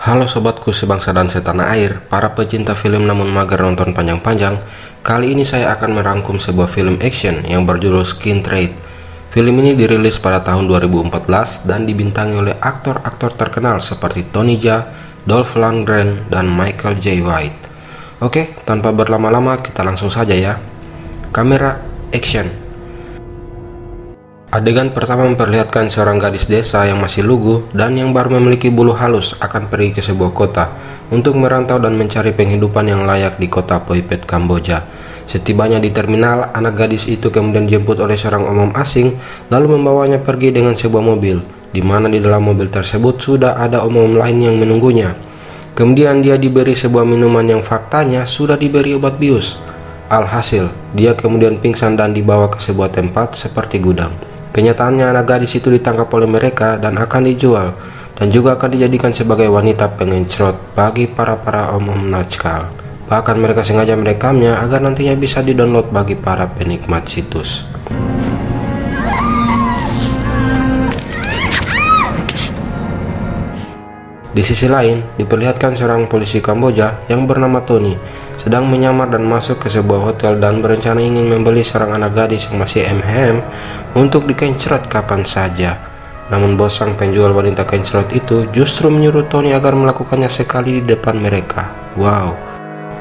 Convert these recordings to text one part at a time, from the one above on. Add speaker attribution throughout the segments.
Speaker 1: Halo sobatku sebangsa dan setanah air, para pecinta film namun mager nonton panjang-panjang. Kali ini saya akan merangkum sebuah film action yang berjudul Skin Trade. Film ini dirilis pada tahun 2014 dan dibintangi oleh aktor-aktor terkenal seperti Tony Jaa, Dolph Lundgren, dan Michael Jai White. Oke, tanpa berlama-lama kita langsung saja ya. Kamera action. Adegan pertama memperlihatkan seorang gadis desa yang masih lugu dan yang baru memiliki bulu halus akan pergi ke sebuah kota untuk merantau dan mencari penghidupan yang layak di kota Phoi Phet, Kamboja. Setibanya di terminal, anak gadis itu kemudian dijemput oleh seorang omong asing lalu membawanya pergi dengan sebuah mobil, di mana di dalam mobil tersebut sudah ada omong lain yang menunggunya. Kemudian dia diberi sebuah minuman yang faktanya sudah diberi obat bius. Alhasil, dia kemudian pingsan dan dibawa ke sebuah tempat seperti gudang. Kenyataannya anak gadis itu ditangkap oleh mereka dan akan dijual, dan juga akan dijadikan sebagai wanita pengencrot bagi para om-om nakal. Bahkan mereka sengaja merekamnya agar nantinya bisa didownload bagi para penikmat situs. Di sisi lain, diperlihatkan seorang polisi Kamboja yang bernama Tony sedang menyamar dan masuk ke sebuah hotel dan berencana ingin membeli seorang anak gadis yang masih MHM untuk dikencrot kapan saja. Namun bos sang penjual wanita kencrot itu justru menyuruh Tony agar melakukannya sekali di depan mereka. Wow.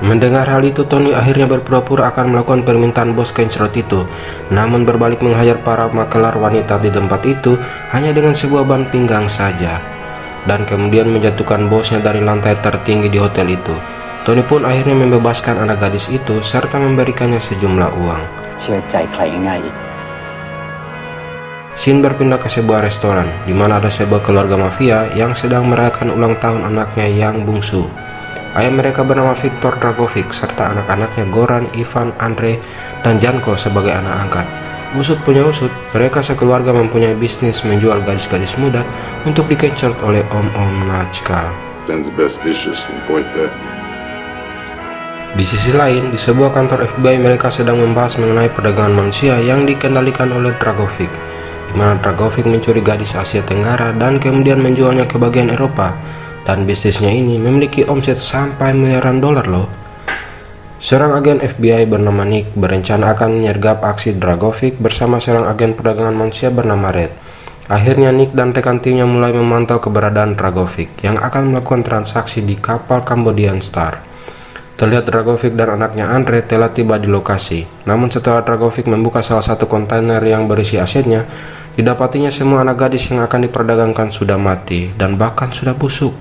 Speaker 1: Mendengar hal itu, Tony akhirnya berpura-pura akan melakukan permintaan bos kencrot itu, namun berbalik menghajar para makelar wanita di tempat itu hanya dengan sebuah ban pinggang saja, dan kemudian menjatuhkan bosnya dari lantai tertinggi di hotel itu. Tony pun akhirnya membebaskan anak gadis itu serta memberikannya sejumlah uang. Scene berpindah ke sebuah restoran di mana ada sebuah keluarga mafia yang sedang merayakan ulang tahun anaknya yang bungsu. Ayah mereka bernama Viktor Dragovic serta anak-anaknya Goran, Ivan, Andre, dan Janko sebagai anak angkat. Usut punya usut, mereka sekeluarga mempunyai bisnis menjual gadis-gadis muda untuk dikencrot oleh om-om nakal. Di sisi lain, di sebuah kantor FBI mereka sedang membahas mengenai perdagangan manusia yang dikendalikan oleh Dragovic, di mana Dragovic mencuri gadis Asia Tenggara dan kemudian menjualnya ke bagian Eropa, dan bisnisnya ini memiliki omset sampai miliaran dolar loh. Seorang agen FBI bernama Nick berencana akan menyergap aksi Dragovic bersama seorang agen perdagangan manusia bernama Red. Akhirnya Nick dan rekan timnya mulai memantau keberadaan Dragovic yang akan melakukan transaksi di kapal Cambodian Star. Terlihat Dragovic dan anaknya Andre telah tiba di lokasi. Namun setelah Dragovic membuka salah satu kontainer yang berisi asetnya, didapatinya semua anak gadis yang akan diperdagangkan sudah mati dan bahkan sudah busuk.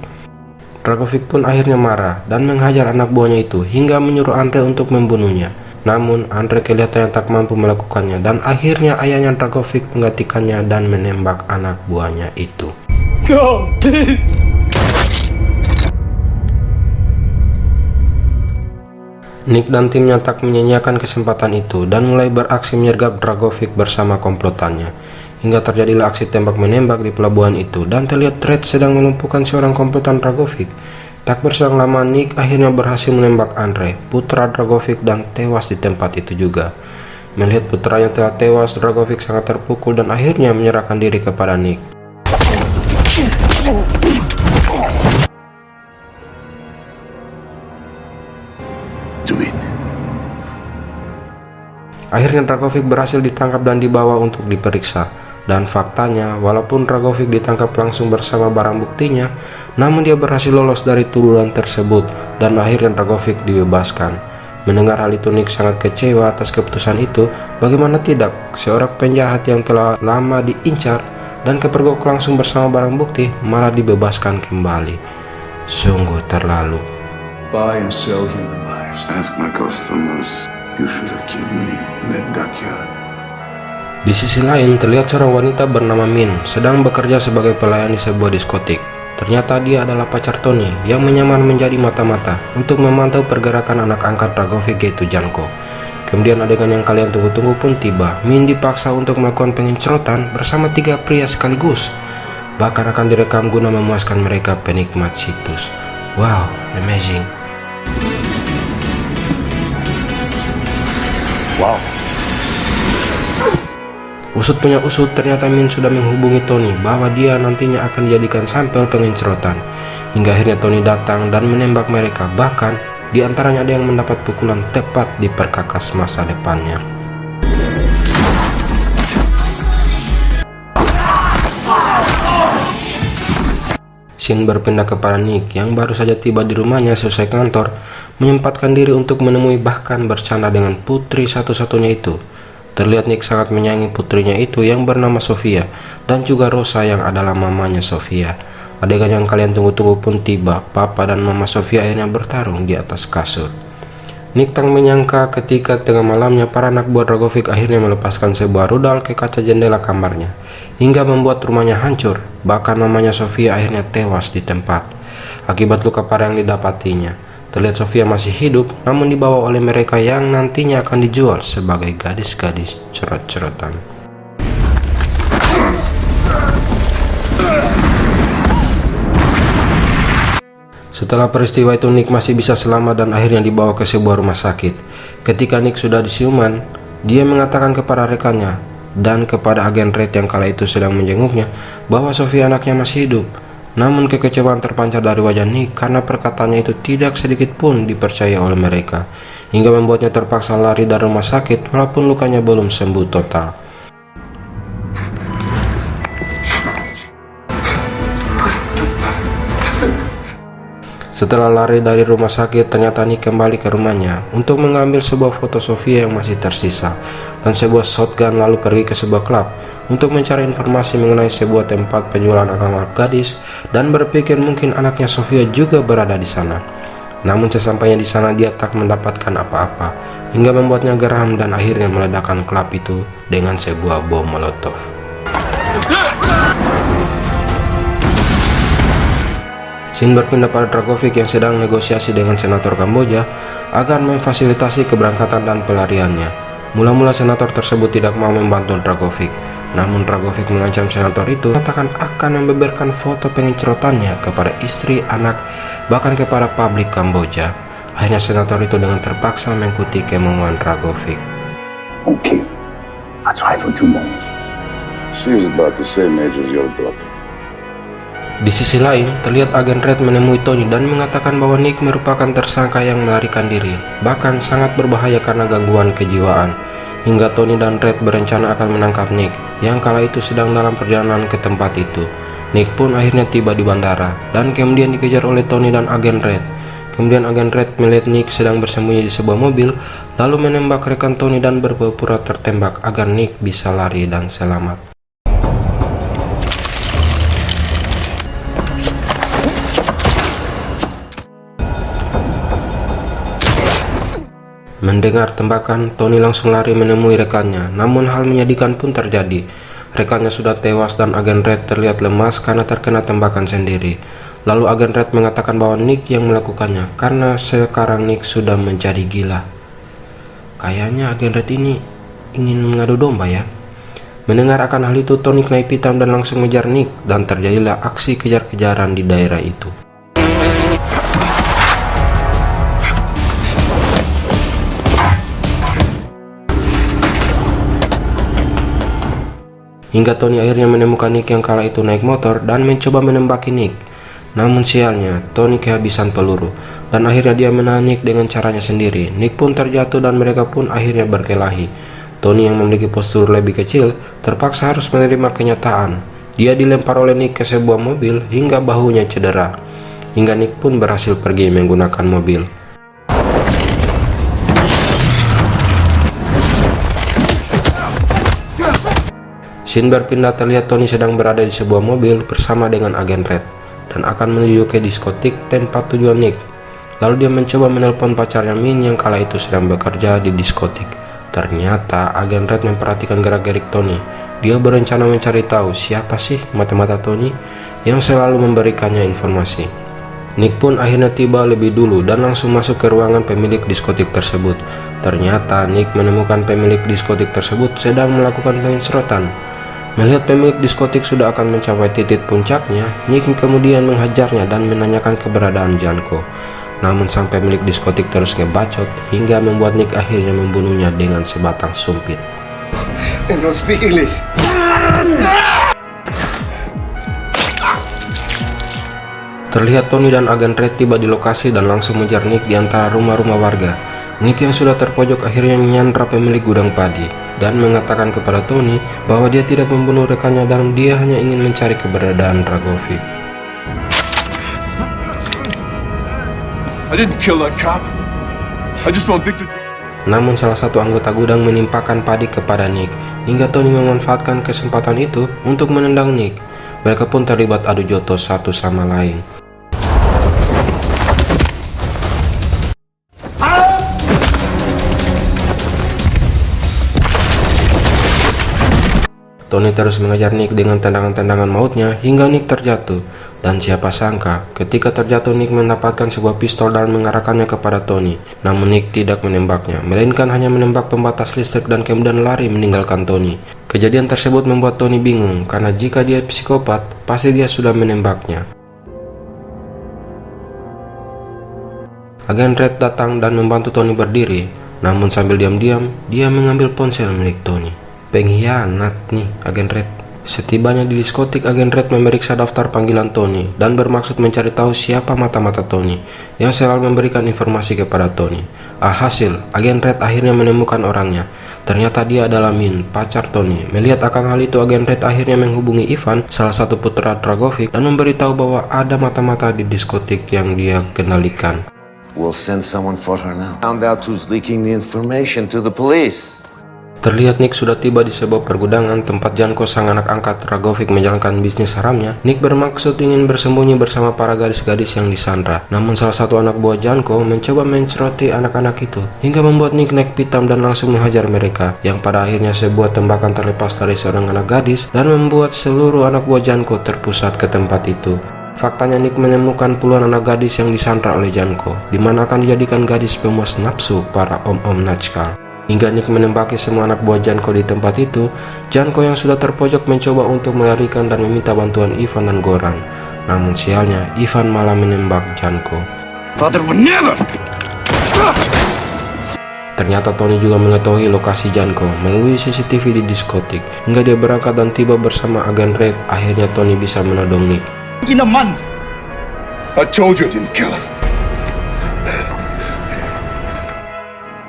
Speaker 1: Dragovic pun akhirnya marah dan menghajar anak buahnya itu hingga menyuruh Andre untuk membunuhnya. Namun Andre kelihatannya tak mampu melakukannya dan akhirnya ayahnya Dragovic menggantikannya dan menembak anak buahnya itu. No, please. Nick dan timnya tak menyanyiakan kesempatan itu dan mulai beraksi menyergap Dragovic bersama komplotannya. Hingga terjadilah aksi tembak-menembak di pelabuhan itu dan terlihat Red sedang melumpuhkan seorang komplotan Dragovic. Tak berselang lama Nick akhirnya berhasil menembak Andre, putra Dragovic, dan tewas di tempat itu juga. Melihat putranya telah tewas, Dragovic sangat terpukul dan akhirnya menyerahkan diri kepada Nick. Akhirnya Dragovic berhasil ditangkap dan dibawa untuk diperiksa. Dan faktanya, walaupun Dragovic ditangkap langsung bersama barang buktinya, namun dia berhasil lolos dari tuduhan tersebut dan akhirnya Dragovic dibebaskan. Mendengar hal itu Nick sangat kecewa atas keputusan itu. Bagaimana tidak, seorang penjahat yang telah lama diincar dan kepergok langsung bersama barang bukti malah dibebaskan kembali. Sungguh terlalu.
Speaker 2: Buy and sell human lives.
Speaker 3: Ask my customers. You should have killed me in that dockyard.
Speaker 1: Di sisi lain, terlihat seorang wanita bernama Min sedang bekerja sebagai pelayan di sebuah diskotik. Ternyata dia adalah pacar Tony yang menyamar menjadi mata-mata untuk memantau pergerakan anak angkat Dragovic yaitu Janko. Kemudian adegan yang kalian tunggu-tunggu pun tiba. Min dipaksa untuk melakukan pengencrotan bersama 3 pria sekaligus. Bahkan akan direkam guna memuaskan mereka penikmat situs. Wow, amazing.
Speaker 2: Wow.
Speaker 1: Usut punya usut, ternyata Min sudah menghubungi Tony bahwa dia nantinya akan dijadikan sampel pengencrotan. hingga akhirnya Tony datang dan menembak mereka. Bahkan di antaranya ada yang mendapat pukulan tepat di perkakas masa depannya. Scene berpindah kepada Nick yang baru saja tiba di rumahnya selesai kantor, menyempatkan diri untuk menemui bahkan bercanda dengan putri satu-satunya itu. Terlihat Nick sangat menyayangi putrinya itu yang bernama Sofia dan juga Rosa yang adalah mamanya Sofia. Adegan yang kalian tunggu-tunggu pun tiba. Papa dan mama Sofia akhirnya bertarung di atas kasur. Nick tak menyangka ketika tengah malamnya para anak buah Dragovic akhirnya melepaskan sebuah rudal ke kaca jendela kamarnya, hingga membuat rumahnya hancur. Bahkan mamanya Sofia akhirnya tewas di tempat akibat luka parah yang didapatinya. Terlihat Sofia masih hidup namun dibawa oleh mereka yang nantinya akan dijual sebagai gadis-gadis cerot-cerotan. Setelah peristiwa itu Nick masih bisa selamat dan akhirnya dibawa ke sebuah rumah sakit. Ketika Nick sudah disiuman, dia mengatakan kepada rekannya dan kepada agen Red yang kala itu sedang menjenguknya bahwa Sofia anaknya masih hidup. Namun kekecewaan terpancar dari wajah Nick karena perkataannya itu tidak sedikit pun dipercaya oleh mereka, hingga membuatnya terpaksa lari dari rumah sakit walaupun lukanya belum sembuh total. Setelah lari dari rumah sakit, ternyata Nick kembali ke rumahnya untuk mengambil sebuah foto Sofia yang masih tersisa dan sebuah shotgun, lalu pergi ke sebuah klub untuk mencari informasi mengenai sebuah tempat penjualan anak-anak gadis dan berpikir mungkin anaknya Sofia juga berada di sana. Namun sesampainya di sana dia tak mendapatkan apa-apa, hingga membuatnya geram dan akhirnya meledakkan klub itu dengan sebuah bom molotov. Scene berpindah pada Dragovic yang sedang negosiasi dengan senator Kamboja agar memfasilitasi keberangkatan dan pelariannya. Mula-mula senator tersebut tidak mau membantu Dragovic, namun Dragovic mengancam senator itu mengatakan akan membeberkan foto pengencerotannya kepada istri, anak, bahkan kepada publik Kamboja. Akhirnya senator itu dengan terpaksa mengikuti kemauan Dragovic.
Speaker 3: Okay, I try for 2 moments. She was about the same age as your daughter.
Speaker 1: Di sisi lain, terlihat agen Red menemui Tony dan mengatakan bahwa Nick merupakan tersangka yang melarikan diri, bahkan sangat berbahaya karena gangguan kejiwaan. Hingga Tony dan Red berencana akan menangkap Nick, yang kala itu sedang dalam perjalanan ke tempat itu. Nick pun akhirnya tiba di bandara, dan kemudian dikejar oleh Tony dan agen Red. Kemudian agen Red melihat Nick sedang bersembunyi di sebuah mobil, lalu menembak rekan Tony dan berpura-pura tertembak agar Nick bisa lari dan selamat. Mendengar tembakan, Tony langsung lari menemui rekannya, namun hal menyedihkan pun terjadi. Rekannya sudah tewas dan agen Red terlihat lemas karena terkena tembakan sendiri. Lalu agen Red mengatakan bahwa Nick yang melakukannya karena sekarang Nick sudah menjadi gila. Kayaknya agen Red ini ingin mengadu domba ya. Mendengar akan hal itu, Tony naik pitam dan langsung mengejar Nick dan terjadilah aksi kejar-kejaran di daerah itu. Hingga Tony akhirnya menemukan Nick yang kala itu naik motor dan mencoba menembaki Nick. Namun sialnya, Tony kehabisan peluru dan akhirnya dia menahan Nick dengan caranya sendiri. Nick pun terjatuh dan mereka pun akhirnya berkelahi. Tony yang memiliki postur lebih kecil terpaksa harus menerima kenyataan. Dia dilempar oleh Nick ke sebuah mobil hingga bahunya cedera. Hingga Nick pun berhasil pergi menggunakan mobil. Scene berpindah, terlihat Tony sedang berada di sebuah mobil bersama dengan agen Red dan akan menuju ke diskotik tempat tujuan Nick. Lalu dia mencoba menelpon pacarnya Min yang kala itu sedang bekerja di diskotik. Ternyata agen Red memperhatikan gerak-gerik Tony. Dia berencana mencari tahu siapa sih mata-mata Tony yang selalu memberikannya informasi. Nick pun akhirnya tiba lebih dulu dan langsung masuk ke ruangan pemilik diskotik tersebut. Ternyata Nick menemukan pemilik diskotik tersebut sedang melakukan pengencerotan. Melihat pemilik diskotik sudah akan mencapai titik puncaknya, Nick kemudian menghajarnya dan menanyakan keberadaan Janko. Namun sang pemilik diskotik terus ngebacot hingga membuat Nick akhirnya membunuhnya dengan sebatang sumpit.
Speaker 3: I don't speak English.
Speaker 1: Terlihat Tony dan agen Red tiba di lokasi dan langsung mengejar Nick di antara rumah-rumah warga. Nick yang sudah terpojok akhirnya menyandra pemilik gudang padi dan mengatakan kepada Tony bahwa dia tidak membunuh rekannya dan dia hanya ingin mencari keberadaan Dragovic.
Speaker 2: I didn't kill that cop. I just want Victor.
Speaker 1: Namun salah satu anggota gudang menimpakan padi kepada Nick, hingga Tony memanfaatkan kesempatan itu untuk menendang Nick. Mereka pun terlibat adu jotos satu sama lain. Tony terus mengejar Nick dengan tendangan-tendangan mautnya hingga Nick terjatuh. Dan siapa sangka, ketika terjatuh Nick mendapatkan sebuah pistol dan mengarahkannya kepada Tony. Namun Nick tidak menembaknya, melainkan hanya menembak pembatas listrik dan kemudian lari meninggalkan Tony. Kejadian tersebut membuat Tony bingung, karena jika dia psikopat, pasti dia sudah menembaknya. Agen Red datang dan membantu Tony berdiri, namun sambil diam-diam, dia mengambil ponsel milik Tony. Pengkhianat nih agen Red. Setibanya di diskotik, agen Red memeriksa daftar panggilan Tony dan bermaksud mencari tahu siapa mata-mata Tony yang selalu memberikan informasi kepada Tony. Alhasil, agen Red akhirnya menemukan orangnya. Ternyata dia adalah Min, pacar Tony. Melihat akan hal itu, agen Red akhirnya menghubungi Ivan, salah satu putra Dragovic, dan memberitahu bahwa ada mata-mata di diskotik yang dia kendalikan.
Speaker 4: We'll send someone for her now. Found out who's leaking the information to the police.
Speaker 1: Terlihat Nick sudah tiba di sebuah pergudangan tempat Janko, sang anak angkat Dragovic, menjalankan bisnis haramnya. Nick bermaksud ingin bersembunyi bersama para gadis-gadis yang disandra. Namun salah satu anak buah Janko mencoba menceroti anak-anak itu, hingga membuat Nick naik pitam dan langsung menghajar mereka, yang pada akhirnya sebuah tembakan terlepas dari seorang anak gadis dan membuat seluruh anak buah Janko terpusat ke tempat itu. Faktanya Nick menemukan puluhan anak gadis yang disandra oleh Janko, di mana akan dijadikan gadis pemuas nafsu para om-om Natskal. Hingga Nick menembaki semua anak buah Janko di tempat itu, Janko yang sudah terpojok mencoba untuk melarikan dan meminta bantuan Ivan dan Goran. Namun sialnya, Ivan malah menembak Janko.
Speaker 2: Father would never.
Speaker 1: Ternyata Tony juga mengetahui lokasi Janko melalui CCTV di diskotik. Hingga dia berangkat dan tiba bersama agen Red. Akhirnya Tony bisa menodong Nick.
Speaker 2: In a month. I told you I didn't kill him.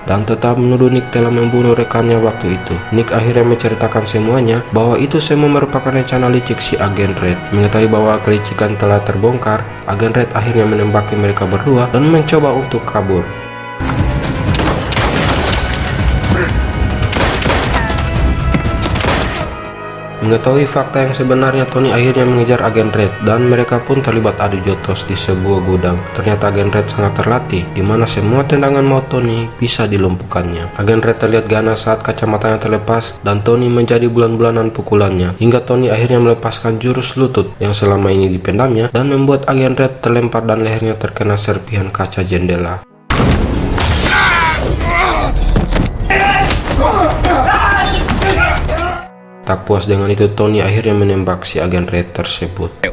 Speaker 1: Dan tetap menuduh Nick telah membunuh rekannya waktu itu. Nick akhirnya menceritakan semuanya bahwa itu semua merupakan rencana licik si agen Red. Mengetahui bahwa kelicikan telah terbongkar, agen Red akhirnya menembaki mereka berdua dan mencoba untuk kabur. Mengetahui fakta yang sebenarnya, Tony akhirnya mengejar agen Red dan mereka pun terlibat adu jotos di sebuah gudang. Ternyata agen Red sangat terlatih, di mana semua tendangan maut Tony bisa dilumpuhkannya. Agen Red terlihat ganas saat kacamatanya terlepas dan Tony menjadi bulan-bulanan pukulannya, hingga Tony akhirnya melepaskan jurus lutut yang selama ini dipendamnya dan membuat agen Red terlempar dan lehernya terkena serpihan kaca jendela. Tak puas dengan itu, Tony akhirnya menembak si agen Red tersebut.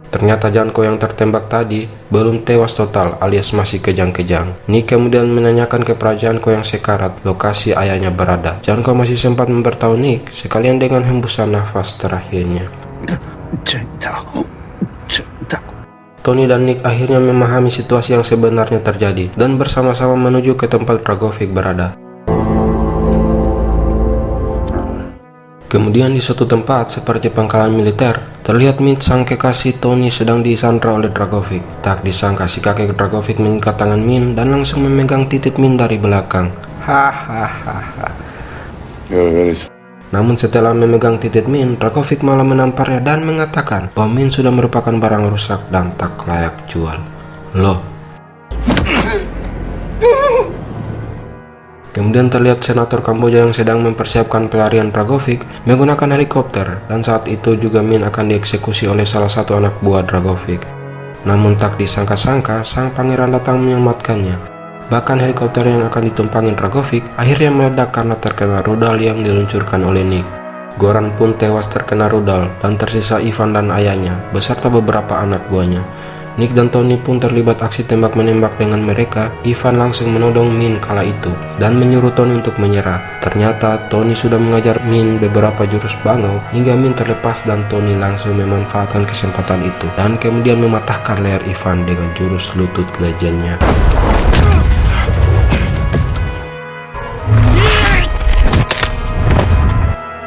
Speaker 1: Ternyata Janko yang tertembak tadi belum tewas total alias masih kejang-kejang. Nick kemudian menanyakan kepada Janko yang sekarat lokasi ayahnya berada. Janko masih sempat memberitahu Nick sekalian dengan hembusan nafas terakhirnya. Tony dan Nick akhirnya memahami situasi yang sebenarnya terjadi dan bersama-sama menuju ke tempat Dragovic berada. Kemudian di suatu tempat seperti pangkalan militer, terlihat Min, sang kekasih Tony, sedang disandra oleh Dragovic. Tak disangka si kakek Dragovic mengikat tangan Min dan langsung memegang titik Min dari belakang. Hahaha. Namun setelah memegang titik Min, Dragovic malah menamparnya dan mengatakan bahwa Min sudah merupakan barang rusak dan tak layak jual. Loh. Kemudian terlihat senator Kamboja yang sedang mempersiapkan pelarian Dragovic menggunakan helikopter, dan saat itu juga Min akan dieksekusi oleh salah satu anak buah Dragovic. Namun tak disangka-sangka, sang pangeran datang menyelamatkannya. Bahkan helikopter yang akan ditumpangi Dragovic akhirnya meledak karena terkena rudal yang diluncurkan oleh Nick. Goran pun tewas terkena rudal dan tersisa Ivan dan ayahnya beserta beberapa anak buahnya. Nick dan Tony pun terlibat aksi tembak-menembak dengan mereka. Ivan langsung menodong Min kala itu dan menyuruh Tony untuk menyerah. Ternyata Tony sudah mengajar Min beberapa jurus bangau hingga Min terlepas dan Tony langsung memanfaatkan kesempatan itu dan kemudian mematahkan leher Ivan dengan jurus lutut legendnya.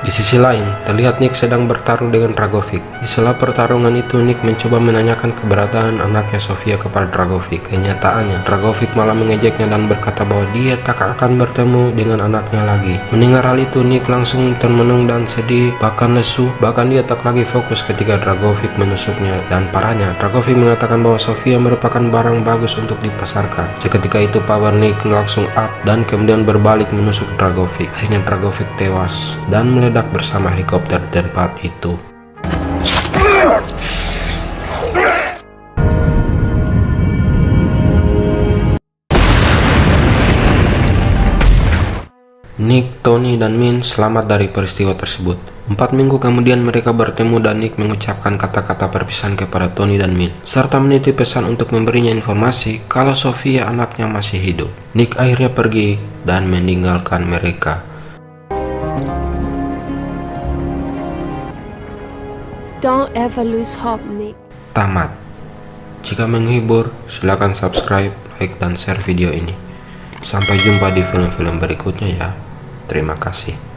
Speaker 1: Di sisi lain, terlihat Nick sedang bertarung dengan Dragovic. Di sela pertarungan itu, Nick mencoba menanyakan keberadaan anaknya Sofia kepada Dragovic. Kenyataannya, Dragovic malah mengejeknya dan berkata bahwa dia tak akan bertemu dengan anaknya lagi. Mendengar hal itu, Nick langsung termenung dan sedih, bahkan lesu. Bahkan dia tak lagi fokus ketika Dragovic menusuknya. Dan parahnya, Dragovic mengatakan bahwa Sofia merupakan barang bagus untuk dipasarkan. Seketika itu, power Nick langsung up dan kemudian berbalik menusuk Dragovic. Akhirnya Dragovic tewas dan meledak bersama helikopter di tempat itu. Nick, Tony, dan Min selamat dari peristiwa tersebut. 4 minggu kemudian mereka bertemu dan Nick mengucapkan kata-kata perpisahan kepada Tony dan Min, serta menitip pesan untuk memberinya informasi kalau Sofia anaknya masih hidup. Nick akhirnya pergi dan meninggalkan mereka.
Speaker 5: Don't ever lose hope, Nick.
Speaker 1: Tamat. Jika menghibur, silakan subscribe, like, dan share video ini. Sampai jumpa di film-film berikutnya ya. Terima kasih.